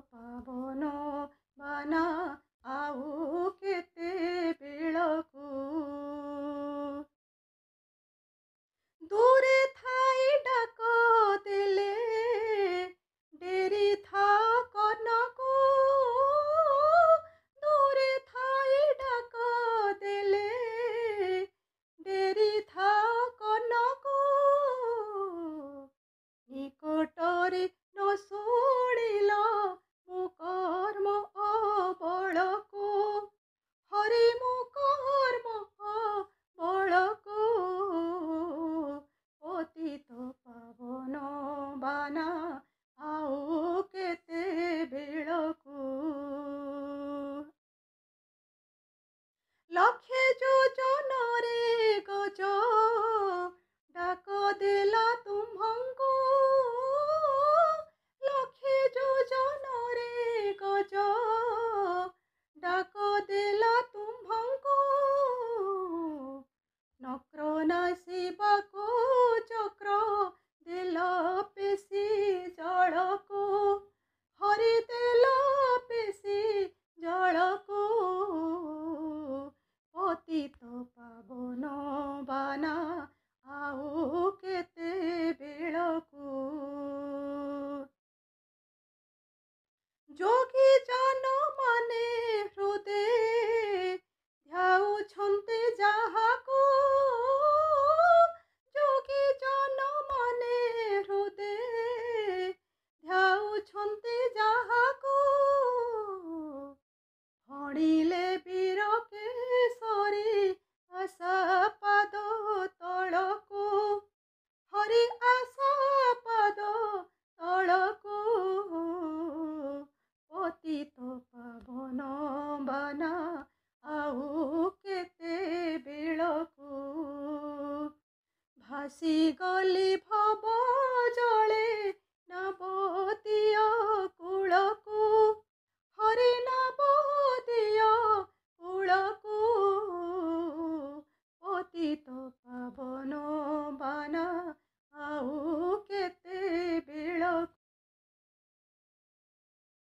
पावन बाना आउ केते बेलकू दूरे थाई डाक देले डेरी था कनको दूरे थाई डाक देले डेरी था कनको निकटरे न शुणिल मो कर्म अबलको हरि मो कर्म अबलको पतित पावन बाना आउ केते बेलकू लक्षे योजन रे गज डाक देला तुम्हंको लक्षे योजन रे गज डाक देला तुम्हंको नक्र नासिबाको चक्र देला पेशी जड़को हरि देला पेशी जड़को पतित पावन बाना आउ केते बेलकू जोगी जन माने हृदे ध्याउछन्ते जाहाको जोगी जन माने हृदे ध्याउछन्ते जाहाको हणिले वीर केशरी आशा पाद तलको हरि आशा पाद तलको पतित पावन बाना आउ केते बेलकू भासी गली भव जले नाबतीय कूलको हरि नाब